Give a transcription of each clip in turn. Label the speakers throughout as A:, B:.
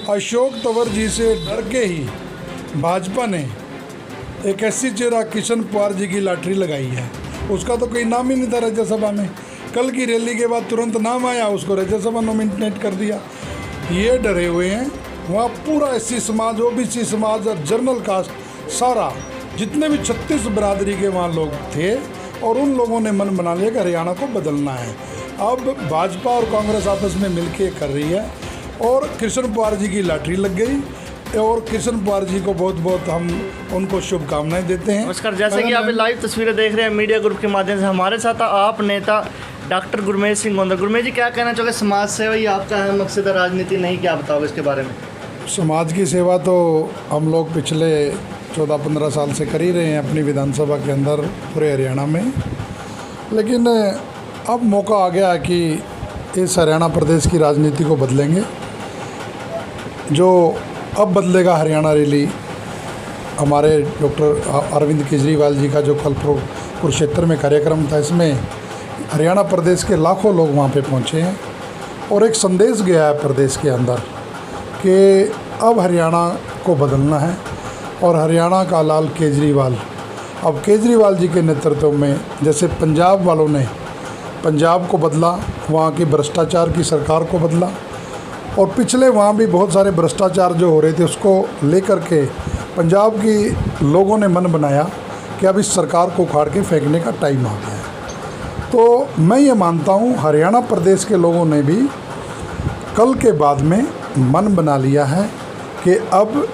A: अशोक तंवर जी से डर के ही भाजपा ने एक ऐसी चेहरा किशन पवार जी की लॉटरी लगाई है। उसका तो कोई नाम ही नहीं था राज्यसभा में। कल की रैली के बाद तुरंत नाम आया, उसको राज्यसभा नॉमिनेट कर दिया। ये डरे हुए हैं। वहाँ पूरा एससी समाज, ओबीसी समाज और जनरल कास्ट, सारा जितने भी 36 बरादरी के वहाँ लोग थे, और उन लोगों ने मन बना लिया कि हरियाणा को बदलना है। अब भाजपा और कांग्रेस आपस में मिलके कर रही है और कृष्ण पवार जी की लॉटरी लग गई। और कृष्ण पवार जी को बहुत बहुत हम उनको शुभकामनाएं देते हैं।
B: नमस्कार, जैसे कि आप लाइव तस्वीरें देख रहे हैं मीडिया ग्रुप के माध्यम से, हमारे साथ आप नेता डॉक्टर गुरमेज सिंह गोंदा। गुरमेज जी, क्या कहना चाहोगे? समाज सेवा ही आपका है मकसद है, राजनीति नहीं, क्या बताओगे इसके बारे में?
A: समाज की सेवा तो हम लोग पिछले 14-15 साल से कर ही रहे हैं अपनी विधानसभा के अंदर पूरे हरियाणा में। लेकिन अब मौका आ गया है कि इस हरियाणा प्रदेश की राजनीति को बदलेंगे। जो अब बदलेगा हरियाणा रैली, हमारे डॉक्टर अरविंद केजरीवाल जी का जो कल कुरुक्षेत्र में कार्यक्रम था, इसमें हरियाणा प्रदेश के लाखों लोग वहाँ पे पहुँचे हैं और एक संदेश गया है प्रदेश के अंदर कि अब हरियाणा को बदलना है। और हरियाणा का लाल केजरीवाल, अब केजरीवाल जी के नेतृत्व में जैसे पंजाब वालों ने पंजाब को बदला, वहाँ की भ्रष्टाचार की सरकार को बदला, और पिछले वहाँ भी बहुत सारे भ्रष्टाचार जो हो रहे थे उसको लेकर के पंजाब की लोगों ने मन बनाया कि अब इस सरकार को उखाड़ के फेंकने का टाइम आ गया है। तो मैं ये मानता हूँ हरियाणा प्रदेश के लोगों ने भी कल के बाद में मन बना लिया है कि अब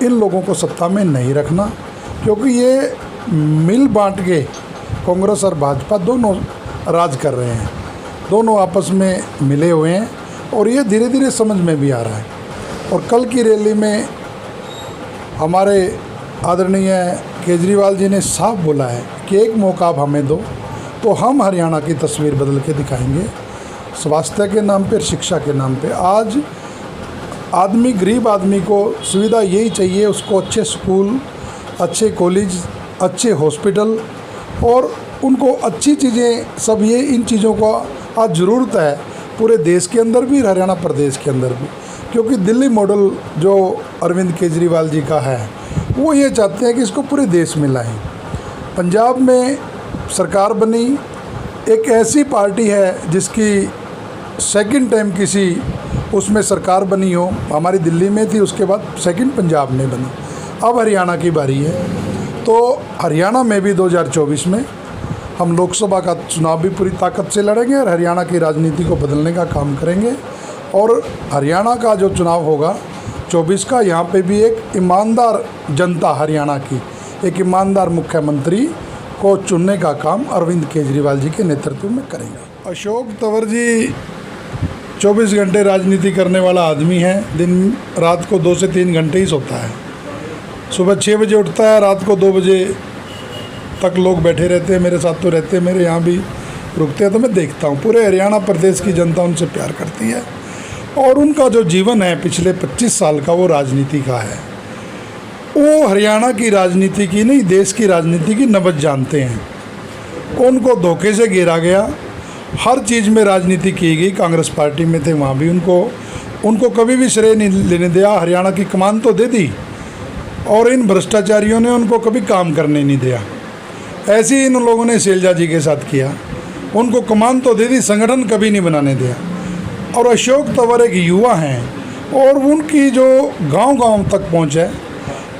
A: इन लोगों को सत्ता में नहीं रखना, क्योंकि ये मिल बांट के कांग्रेस और भाजपा दोनों राज कर रहे हैं, दोनों आपस में मिले हुए हैं और ये धीरे धीरे समझ में भी आ रहा है। और कल की रैली में हमारे आदरणीय केजरीवाल जी ने साफ बोला है कि एक मौका आप हमें दो तो हम हरियाणा की तस्वीर बदल के दिखाएंगे, स्वास्थ्य के नाम पे, शिक्षा के नाम पे। आज आदमी, गरीब आदमी को सुविधा यही चाहिए, उसको अच्छे स्कूल, अच्छे कॉलेज, अच्छे हॉस्पिटल और उनको अच्छी चीज़ें, सब ये इन चीज़ों को आज ज़रूरत है पूरे देश के अंदर भी, हरियाणा प्रदेश के अंदर भी। क्योंकि दिल्ली मॉडल जो अरविंद केजरीवाल जी का है, वो ये चाहते हैं कि इसको पूरे देश में लाएं। पंजाब में सरकार बनी, एक ऐसी पार्टी है जिसकी सेकंड टाइम किसी उसमें सरकार बनी हो, हमारी दिल्ली में थी, उसके बाद सेकंड पंजाब में बनी। अब हरियाणा की बारी है, तो हरियाणा में भी 2024 में हम लोकसभा का चुनाव भी पूरी ताकत से लड़ेंगे और हरियाणा की राजनीति को बदलने का काम करेंगे। और हरियाणा का जो चुनाव होगा 24 का, यहाँ पे भी एक ईमानदार जनता, हरियाणा की एक ईमानदार मुख्यमंत्री को चुनने का काम अरविंद केजरीवाल जी के नेतृत्व में करेंगे। अशोक तंवर जी 24 घंटे राजनीति करने वाला आदमी है। दिन रात को 2 से 3 घंटे ही सोता है। सुबह 6 बजे उठता है, रात को 2 बजे तक लोग बैठे रहते हैं। मेरे साथ तो रहते हैं, मेरे यहाँ भी रुकते हैं, तो मैं देखता हूँ पूरे हरियाणा प्रदेश की जनता उनसे प्यार करती है। और उनका जो जीवन है पिछले 25 साल का, वो राजनीति का है। वो हरियाणा की राजनीति की नहीं, देश की राजनीति की नब्ज जानते हैं। उनको धोखे से घेरा गया, हर चीज़ में राजनीति की गई। कांग्रेस पार्टी में थे, वहाँ भी उनको कभी भी श्रेय नहीं लेने दिया। हरियाणा की कमान तो दे दी और इन भ्रष्टाचारियों ने उनको कभी काम करने नहीं दिया। ऐसे ही इन लोगों ने शैलजा जी के साथ किया, उनको कमान तो दे दी, संगठन कभी नहीं बनाने दिया। और अशोक तंवर एक युवा हैं और उनकी जो गांव-गांव तक पहुंच है।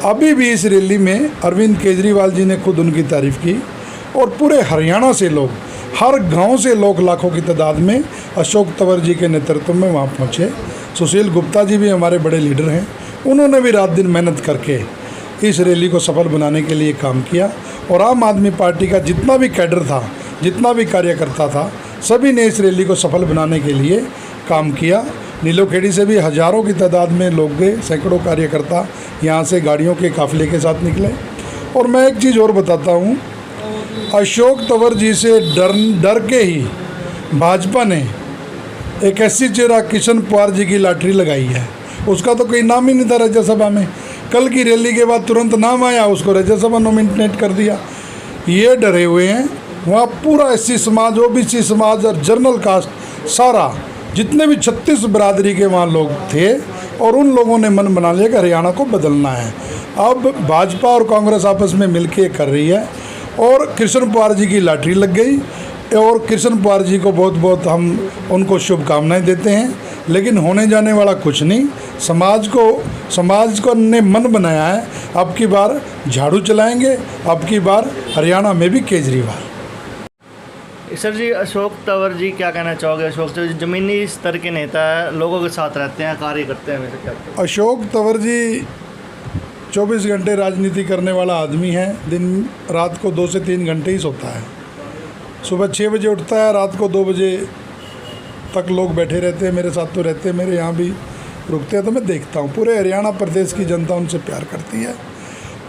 A: अभी भी इस रैली में अरविंद केजरीवाल जी ने खुद उनकी तारीफ़ की और पूरे हरियाणा से लोग, हर गांव से लोग लाखों की तादाद में अशोक तंवर जी के नेतृत्व में वहां पहुंचे। सुशील गुप्ता जी भी हमारे बड़े लीडर हैं, उन्होंने भी रात दिन मेहनत करके इस रैली को सफल बनाने के लिए काम किया। और आम आदमी पार्टी का जितना भी कैडर था, जितना भी कार्यकर्ता था, सभी ने इस रैली को सफल बनाने के लिए काम किया। नीलोखेड़ी से भी हज़ारों की तादाद में लोग गए, सैकड़ों कार्यकर्ता यहाँ से गाड़ियों के काफ़िले के साथ निकले। और मैं एक चीज़ और बताता हूँ, अशोक तंवर जी से डर के ही भाजपा ने एक ऐसी चेहरा किशन पवार जी की लॉटरी लगाई है। उसका तो कोई नाम ही नहीं था राज्यसभा में। कल की रैली के बाद तुरंत नाम आया, उसको राज्यसभा नॉमिनेट कर दिया। ये डरे हुए हैं। वहाँ पूरा एससी समाज, ओबीसी समाज और जनरल कास्ट, सारा जितने भी 36 बरादरी के वहाँ लोग थे, और उन लोगों ने मन बना लिया कि हरियाणा को बदलना है। अब भाजपा और कांग्रेस आपस में मिलके कर रही है और कृष्ण पवार जी की लॉटरी लग गई और कृष्ण पवार जी को बहुत बहुत हम उनको शुभकामनाएं देते हैं, लेकिन होने जाने वाला कुछ नहीं। समाज को ने मन बनाया है, अब की बार झाड़ू चलाएंगे, अब की बार हरियाणा में भी केजरीवाल।
B: सर जी, अशोक तंवर जी क्या कहना चाहोगे? अशोक तंवर जी ज़मीनी स्तर के नेता है, लोगों के साथ रहते हैं, कार्य करते हैं, हमेशा क्या लगता है?
A: अशोक तंवर जी 24 घंटे राजनीति करने वाला आदमी है। दिन रात को 2 से 3 घंटे ही सोता है। सुबह 6 बजे उठता है, रात को 2 बजे तक लोग बैठे रहते हैं, मेरे साथ तो रहते हैं, मेरे यहाँ भी रुकते हैं, तो मैं देखता हूँ। पूरे हरियाणा प्रदेश की जनता उनसे प्यार करती है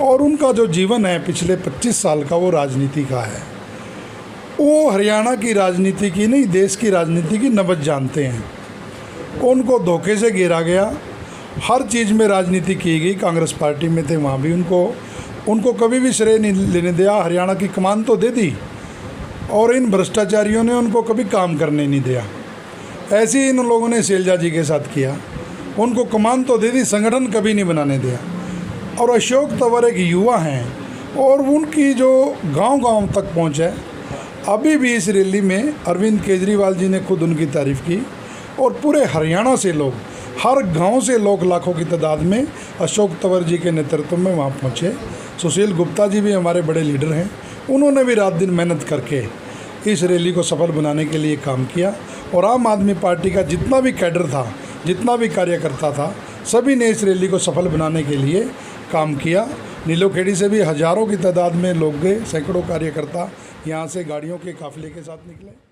A: और उनका जो जीवन है पिछले 25 साल का, वो राजनीति का है। वो हरियाणा की राजनीति की नहीं, देश की राजनीति की नब्ज़ जानते हैं। उनको धोखे से घेरा गया, हर चीज़ में राजनीति की गई। कांग्रेस पार्टी में थे, वहाँ भी उनको कभी भी श्रेय नहीं लेने दिया। हरियाणा की कमान तो दे दी और इन भ्रष्टाचारियों ने उनको कभी काम करने नहीं दिया। ऐसे ही इन लोगों ने शैलजा जी के साथ किया, उनको कमान तो दे दी, संगठन कभी नहीं बनाने दिया। और अशोक तंवर एक युवा हैं और उनकी जो गांव-गांव तक पहुंच है। अभी भी इस रैली में अरविंद केजरीवाल जी ने खुद उनकी तारीफ़ की और पूरे हरियाणा से लोग, हर गांव से लोग लाखों की तादाद में अशोक तंवर जी के नेतृत्व में वहां पहुंचे। सुशील गुप्ता जी भी हमारे बड़े लीडर हैं, उन्होंने भी रात दिन मेहनत करके इस रैली को सफल बनाने के लिए काम किया। और आम आदमी पार्टी का जितना भी कैडर था, जितना भी कार्यकर्ता था, सभी ने इस रैली को सफल बनाने के लिए काम किया। नीलोखेड़ी से भी हज़ारों की तादाद में लोग गए, सैकड़ों कार्यकर्ता यहाँ से गाड़ियों के काफ़िले के साथ निकले।